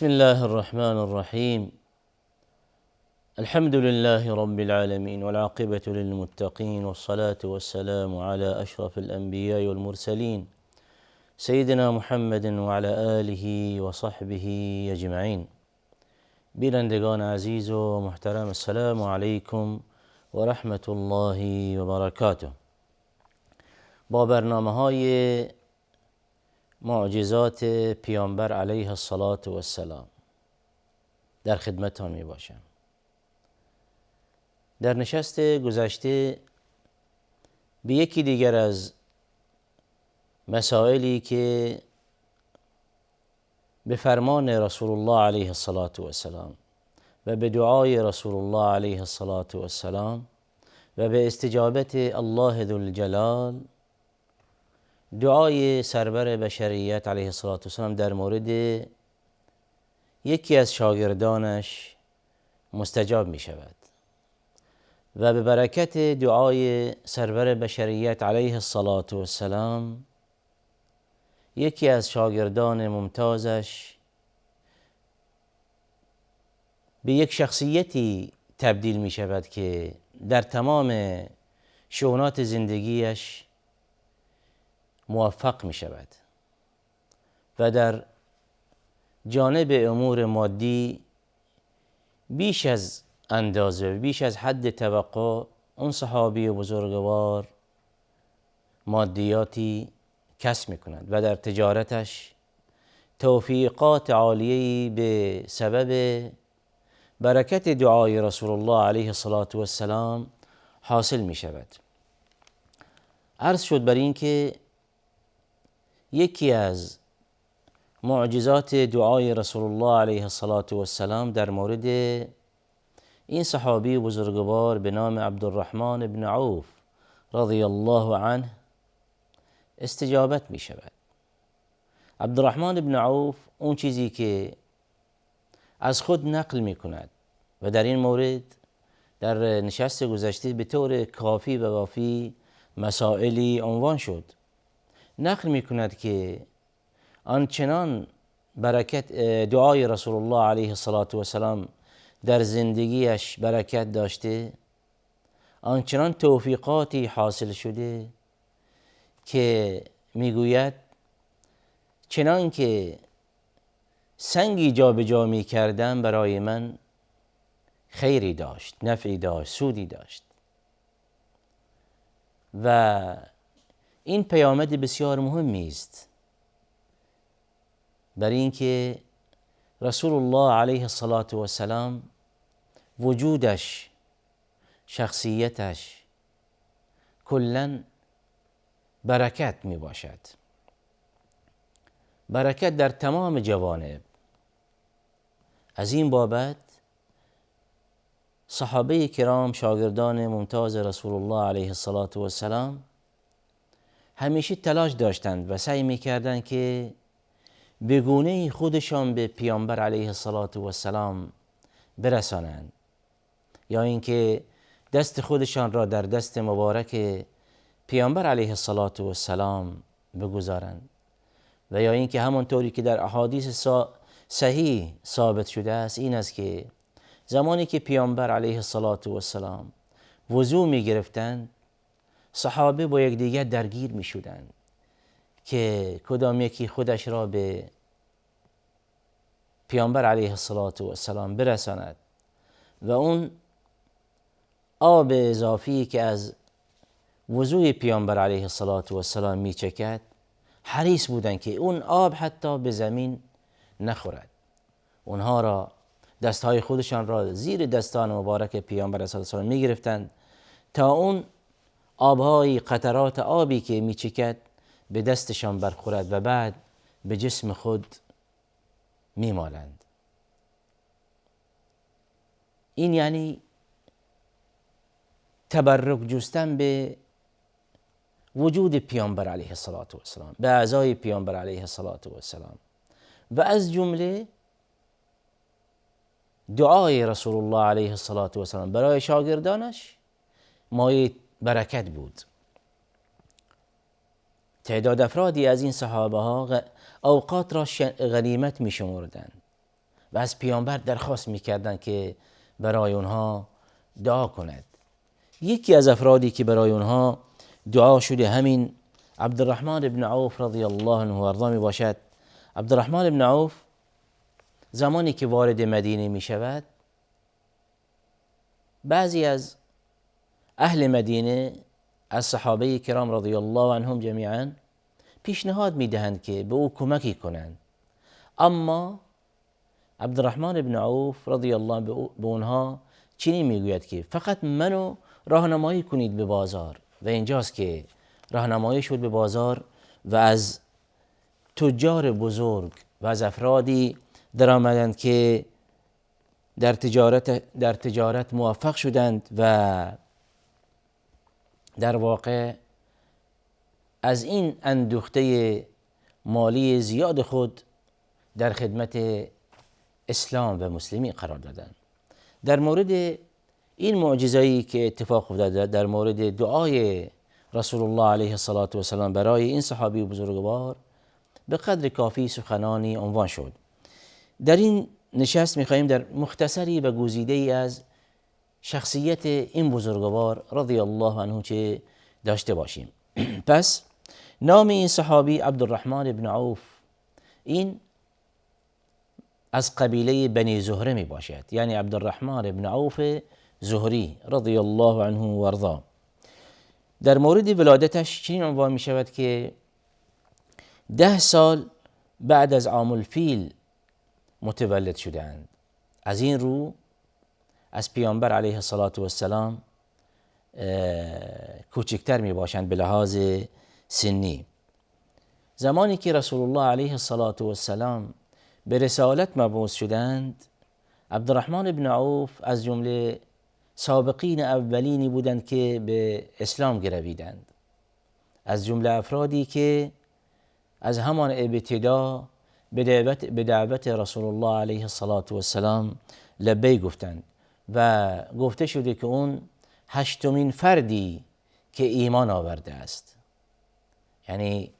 بسم الله الرحمن الرحيم. الحمد لله رب العالمين والعاقبة للمتقين والصلاة والسلام على أشرف الأنبياء والمرسلين سيدنا محمد وعلى آله وصحبه أجمعين. بینندگان عزیز و محترم، السلام علیکم و رحمت الله و برکاته. با برنامه‌های معجزات پیامبر علیه الصلاة و السلام در خدمتتان می باشم. در نشست گذشته به یکی دیگر از مسائلی که به فرمان رسول الله علیه الصلاة و السلام و به دعای رسول الله علیه الصلاة و السلام و به استجابت الله ذوالجلال دعای سرور بشریت علیه الصلاة و السلام در مورد یکی از شاگردانش مستجاب می شود و به برکت دعای سرور بشریت علیه الصلاة و السلام یکی از شاگردان ممتازش به یک شخصیتی تبدیل می شود که در تمام شؤونات زندگیش موفق می شود و در جانب امور مادی بیش از اندازه و بیش از حد توقع اون صحابی بزرگوار مادیاتی کسب می کند و در تجارتش توفیقات عالیه‌ای به سبب برکت دعای رسول الله علیه الصلاة و السلام حاصل می شود. عرض شد بر این که یکی از معجزات دعای رسول الله علیه الصلاة و السلام در مورد این صحابی بزرگوار به نام عبدالرحمن بن عوف رضی الله عنه استجابت می شود. عبدالرحمن بن عوف اون چیزی که از خود نقل می کند و در این مورد در نشست گذشته به طور کافی و وافی مسائلی عنوان شد، نقل می کند که آنچنان برکت دعای رسول الله علیه الصلاة و السلام در زندگیش برکت داشته، آنچنان توفیقاتی حاصل شده که میگوید چنان که سنگی جا به جا می کردم برای من خیری داشت، نفعی داشت، سودی داشت. و این پیامد بسیار مهمی است برای اینکه رسول الله علیه الصلاة و السلام وجودش، شخصیتش کلاً برکت می باشد، برکت در تمام جوانب. از این بابت صحابه کرام شاگردان ممتاز رسول الله علیه الصلاة و السلام همیشه تلاش داشتند و سعی می کردند که به گونه خودشان به پیامبر علیه الصلاة و السلام برسانند، یا اینکه دست خودشان را در دست مبارک پیامبر علیه الصلاة و السلام بگذارند، و یا اینکه همانطوری که در احادیث صحیح ثابت شده است این است که زمانی که پیامبر علیه الصلاة و السلام وضو می گرفتند، صحابه با یکدیگر درگیر می شدند که کدام یکی خودش را به پیامبر علیه الصلاة و السلام برساند و اون آب اضافی که از وضوی پیامبر علیه الصلاة و السلام می چکد حریص بودند که اون آب حتی به زمین نخورد. اونها را دستهای خودشان را زیر دستان مبارک پیامبر علیه السلام می گرفتند تا اون آبهای قطرات آبی که می چکد به دستشان برخورد و بعد به جسم خود می مالند. این یعنی تبرک جستن به وجود پیامبر علیه الصلاة و السلام، به اعضای پیامبر علیه الصلاة و السلام، و از جمله دعای رسول الله علیه الصلاة و السلام برای شاگردانش مایه برکت بود. تعداد افرادی از این صحابه ها اوقات را غنیمت می شمردند و از پیامبر درخواست میکردند که برای اونها دعا کند. یکی از افرادی که برای اونها دعا شده همین عبدالرحمن بن عوف رضی الله عنه و ارضا می باشد. عبدالرحمن بن عوف زمانی که وارد مدینه می شود، بعضی از اهل مدینه از صحابه کرام رضی الله عنهم جمیعا پیشنهاد می دهند که به او کمکی کنند، اما عبدالرحمن بن عوف رضی الله عنه به اونها چنین میگوید که فقط منو راهنمایی کنید به بازار. و اینجاست که راهنمایی شد به بازار و از تجار بزرگ و از افرادی در آمدند که در تجارت موفق شدند و در واقع از این اندوخته مالی زیاد خود در خدمت اسلام و مسلمین قرار دادند. در مورد این معجزه‌ای که اتفاق افتاد، در مورد دعای رسول الله علیه الصلاة و السلام برای این صحابی بزرگوار به قدر کافی سخنانی عنوان شد. در این نشست می‌خواهیم در مختصری و گزیده‌ای از شخصیت این بزرگوار رضی الله عنه چه داشته باشیم. پس نام این صحابی عبدالرحمن بن عوف، این از قبیله بنی زهره می باشد، یعنی عبدالرحمن بن عوف زهری رضی الله عنه و ارضا. در مورد ولادتش چنین عنوان می شود که 10 سال بعد از عام الفیل متولد شدند. از این رو از پیامبر علیه الصلاة و السلام کوچکتر می باشند به لحاظ سنی. زمانی که رسول الله علیه الصلاة و السلام به رسالت مبعوث شدند، عبدالرحمن بن عوف از جمله سابقین اولینی بودند که به اسلام گرویدند، از جمله افرادی که از همان ابتدا به دعوت رسول الله علیه الصلاة و السلام لبیک گفتند و گفته شده که اون 8مین فردی که ایمان آورده است. یعنی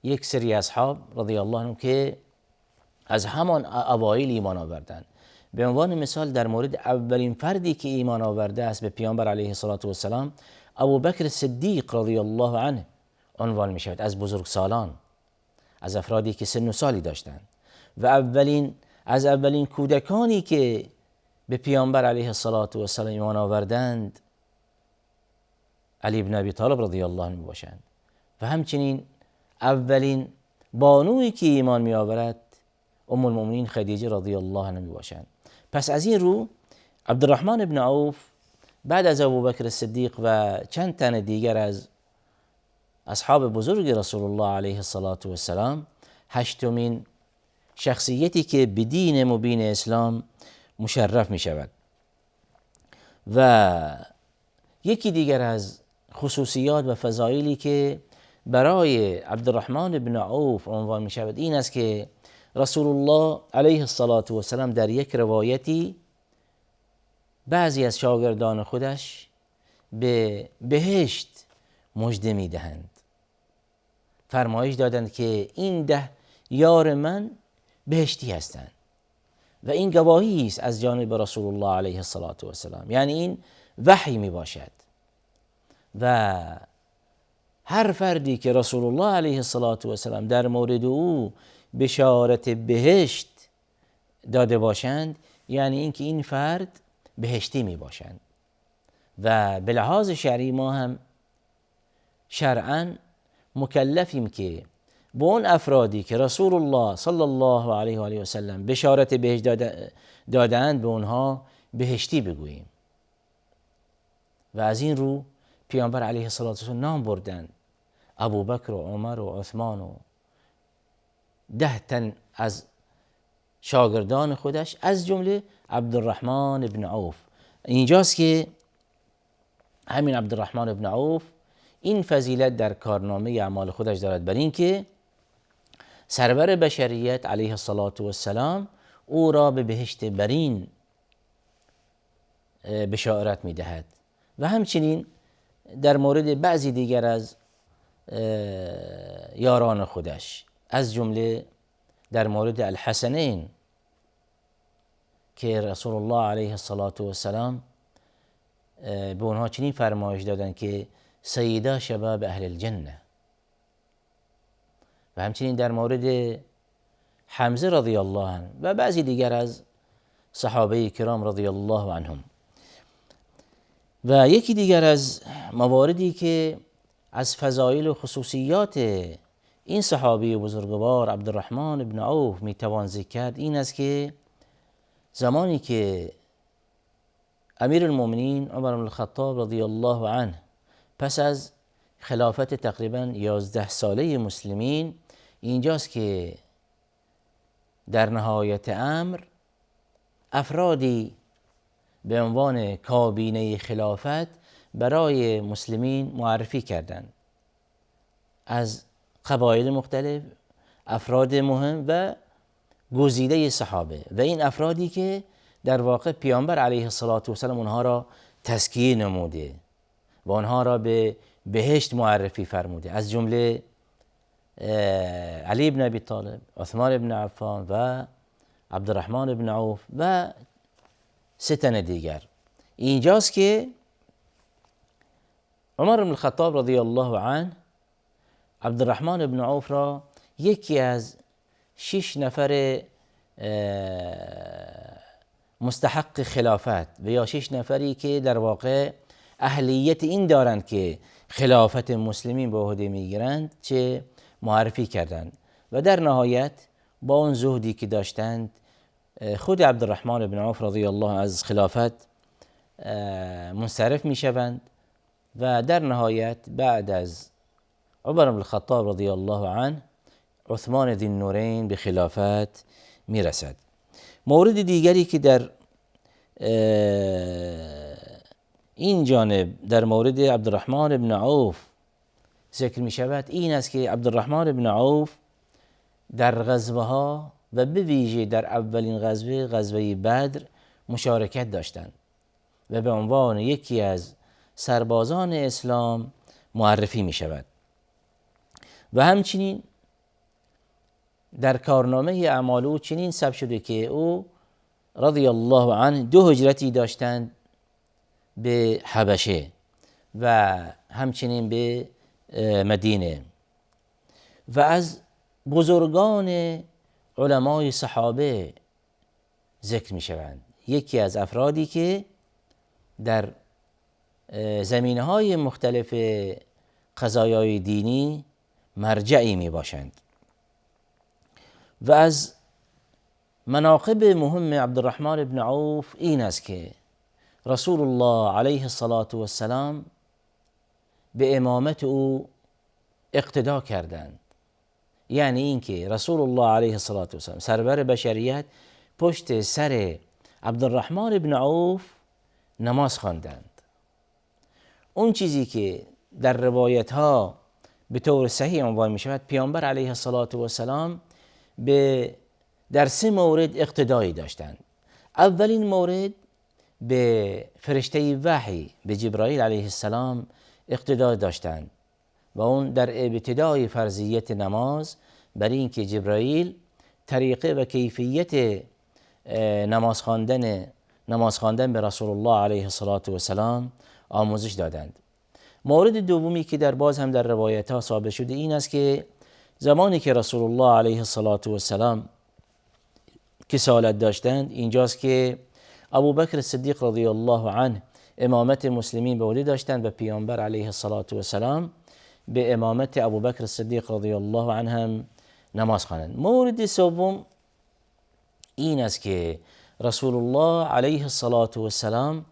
یک سری اصحاب رضی الله عنهم که از همان اوایل ایمان آوردند. به عنوان مثال در مورد اولین فردی که ایمان آورده است به پیامبر علیه الصلاة و السلام، ابوبکر صدیق رضی الله عنه عنوان می شود، از بزرگسالان، از افرادی که سن و سالی داشتند. و از اولین کودکانی که به پیامبر علیه الصلاة و السلام ایمان آوردند علی بن ابی طالب رضی الله عنه باشند. و همچنین اولین بانویی که ایمان می آورد ام المؤمنین خدیجه رضی الله عنها می باشند. پس از این رو عبدالرحمن بن عوف بعد از ابوبکر صدیق و چند تن دیگر از اصحاب بزرگ رسول الله علیه الصلاة و السلام 8مین شخصیتی که به دین مبین اسلام مشرف می شود. و یکی دیگر از خصوصیات و فضایلی که برای عبدالرحمن بن عوف عنوان می شود این است که رسول الله علیه الصلاة و السلام در یک روایتی بعضی از شاگردان خودش به بهشت مژده می دهند. فرمایش دادند که این 10 یار من بهشتی هستند و این گواهی است از جانب رسول الله علیه الصلاة و السلام، یعنی این وحی می باشد. و هر فردی که رسول الله علیه الصلاة و السلام در مورد او بشارت بهشت داده باشند، یعنی اینکه این فرد بهشتی می باشند. و به لحاظ شرعی ما هم شرعاً مکلفیم که به اون افرادی که رسول الله صلی الله علیه و آله و سلم بشارت بهشت دادند به اونها بهشتی بگوییم. و از این رو پیامبر علیه الصلاة و السلام نام بردند، ابوبکر و عمر و عثمان و 10 تن از شاگردان خودش، از جمله عبدالرحمن بن عوف. اینجاست که همین عبدالرحمن بن عوف این فضیلت در کارنامه اعمال خودش دارد، بر این که سرور بشریت علیه الصلاة و السلام او را به بهشت برین بشارت می دهد. و همچنین در مورد بعضی دیگر از یاران خودش، از جمله در مورد الحسنین که رسول الله علیه السلام به اونها چنین فرمایش دادن که سیدا شباب اهل الجنه. و همچنین در مورد حمزه رضی الله عنه و بعضی دیگر از صحابه کرام رضی الله عنهم. و یکی دیگر از مواردی که از فضایل و خصوصیات این صحابی بزرگوار عبدالرحمن بن عوف میتوان ذکر کرد این است که زمانی که امیر المؤمنین عمر بن الخطاب رضی الله عنه پس از خلافت تقریبا 11 ساله مسلمین، اینجاست که در نهایت امر افرادی به عنوان کابینه خلافت برای مسلمین معرفی کردند از قبایل مختلف، افراد مهم و گزیده صحابه، و این افرادی که در واقع پیامبر علیه السلام اونها را تزکیه نموده و آنها را به بهشت معرفی فرموده، از جمله علی بن ابی طالب، عثمان بن عفان و عبدالرحمن بن عوف و 3 تن دیگر. اینجاست که عمر بن الخطاب رضی الله عنه عبدالرحمن بن عوف را یکی از 6 نفر مستحق خلافت و یا 6 نفری که در واقع اهلیت این دارند که خلافت مسلمین به عهده میگیرند چه معرفی کردند و در نهایت با اون زهدی که داشتند خود عبدالرحمن بن عوف رضی الله عنه از خلافت منصرف میشوند و در نهایت بعد از عمر بن الخطاب رضی الله عنه عثمان ذی النورین به خلافت میرسد. مورد دیگری که در این جانب در مورد عبدالرحمن بن عوف ذکر می شود این است که عبدالرحمن بن عوف در غزوه ها و به ویژه در اولین غزوه بدر مشارکت داشتند و به عنوان یکی از سربازان اسلام معرفی می شود و همچنین در کارنامه اعمال او چنین ثبت شده که او رضی الله عنه 2 هجرتی داشتند به حبشه و همچنین به مدینه و از بزرگان علمای صحابه ذکر می شوند. یکی از افرادی که در زمینه‌های مختلف قضایای دینی مرجعی می باشند. و از مناقب مهم عبدالرحمن بن عوف این است که رسول الله علیه السلام به امامت او اقتدا کردند، یعنی اینکه رسول الله علیه السلام سرور بشریت پشت سر عبدالرحمن بن عوف نماز خواندند. اون چیزی که در روایت ها به طور صحیح عنوان می شود پیامبر علیه السلام در 3 مورد اقتدایی داشتند. اولین مورد به فرشته وحی به جبرائیل علیه السلام اقتدا داشتند و اون در ابتدای فرضیت نماز برای اینکه جبرائیل طریقه و کیفیت نماز خواندن به رسول الله علیه السلام آموزش دادند. مورد دومی که باز هم در روایت ها ثابت شده این است که زمانی که رسول الله علیه السلام کسالت داشتند اینجاست که ابوبکر صدیق رضی الله عنه امامت مسلمین به عهده داشتند و پیامبر علیه السلام به امامت ابوبکر صدیق رضی الله عنه هم نماز خوانند. مورد سوم این است که رسول الله علیه السلام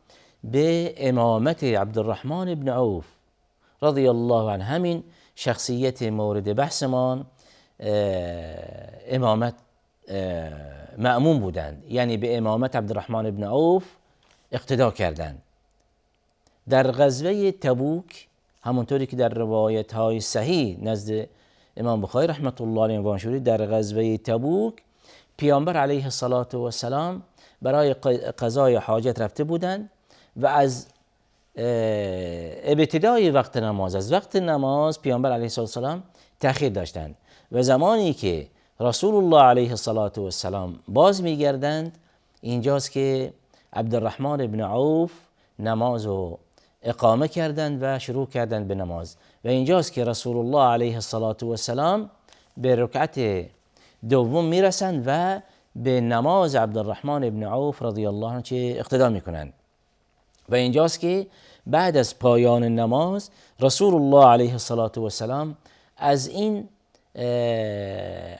به امامت عبدالرحمن بن عوف رضی الله عنه، همین شخصیت مورد بحثمان، امامت مأمون بودند، یعنی به امامت عبدالرحمن بن عوف اقتدا کردند. در غزوه تبوک همونطوری که در روایت های صحیح نزد امام بخاری رحمت الله علیه عنوان شده، در غزوه تبوک پیامبر علیه السلام برای قضای حاجت رفته بودند و از ابتدای وقت نماز پیامبر علیه السلام تأخیر داشتند و زمانی که رسول الله علیه السلام باز میگردند اینجاست که عبدالرحمن بن عوف نماز رو اقامه کردند و شروع کردند به نماز و اینجاست که رسول الله علیه السلام به رکعت دوم میرسند و به نماز عبدالرحمن بن عوف رضی الله عنه چه اقتدا میکنند و اینجاست که بعد از پایان نماز رسول الله علیه السلام از این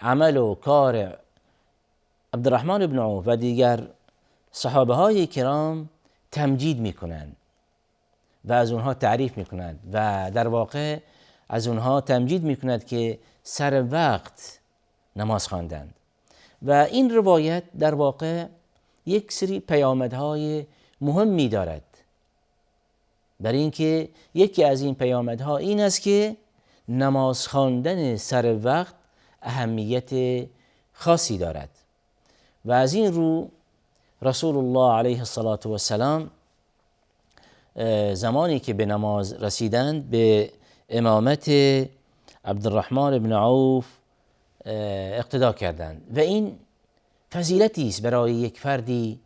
عمل و کار عبدالرحمن بن عوف و دیگر صحابه های کرام تمجید میکنند و از اونها تعریف میکنند و در واقع از اونها تمجید میکند که سر وقت نماز خواندند و این روایت در واقع یک سری پیامدهای مهمی دارد، برای اینکه یکی از این پیامدها این است که نماز خواندن سر وقت اهمیت خاصی دارد و از این رو رسول الله علیه السلام زمانی که به نماز رسیدند به امامت عبدالرحمن بن عوف اقتدا کردند و این فضیلتی است برای یک فردی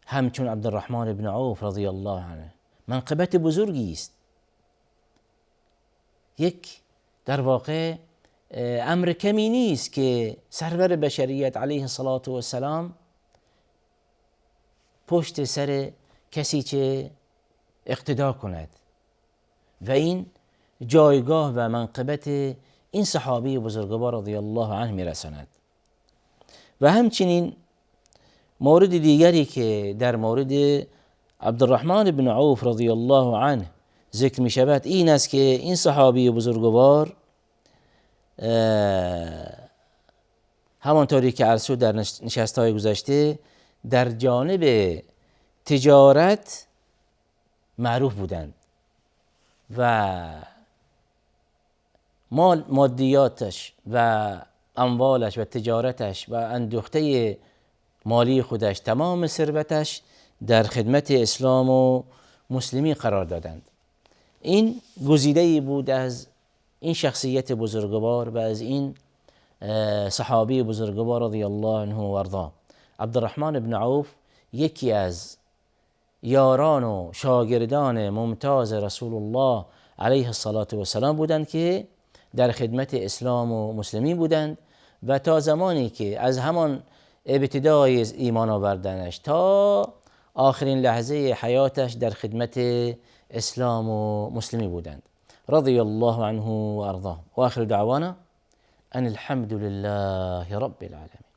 همچون عبدالرحمن بن عوف رضی الله عنه، منقبت بزرگی است، یک در واقع امر کمی نیست که سرور بشریت علیه السلام پشت سر کسی چه اقتدا کند و این جایگاه و منقبت این صحابی بزرگوار رضی الله عنه میرساند. و همچنین مورد دیگری که در مورد عبدالرحمن بن عوف رضی الله عنه ذکر می شود این است که این صحابی بزرگوار همانطوری که عرض شد در نشست‌های گذشته در جانب تجارت معروف بودند و مادیاتش و اموالش و تجارتش و اندوخته مالی خودش، تمام ثروتش در خدمت اسلام و مسلمین قرار دادند. این گزیده‌ای بود از این شخصیت بزرگوار و از این صحابی بزرگوار رضی الله عنه و ارضاه. عبدالرحمن بن عوف یکی از یاران و شاگردان ممتاز رسول الله علیه السلام بودند که در خدمت اسلام و مسلمین بودند و تا زمانی که از همان ابتدای ایمان آوردنش تا آخرین لحظه حیاتش در خدمت اسلام و مسلمین بودند. رضی الله عنه و ارضاه و آخر دعوانا ان الحمد لله رب العالمین.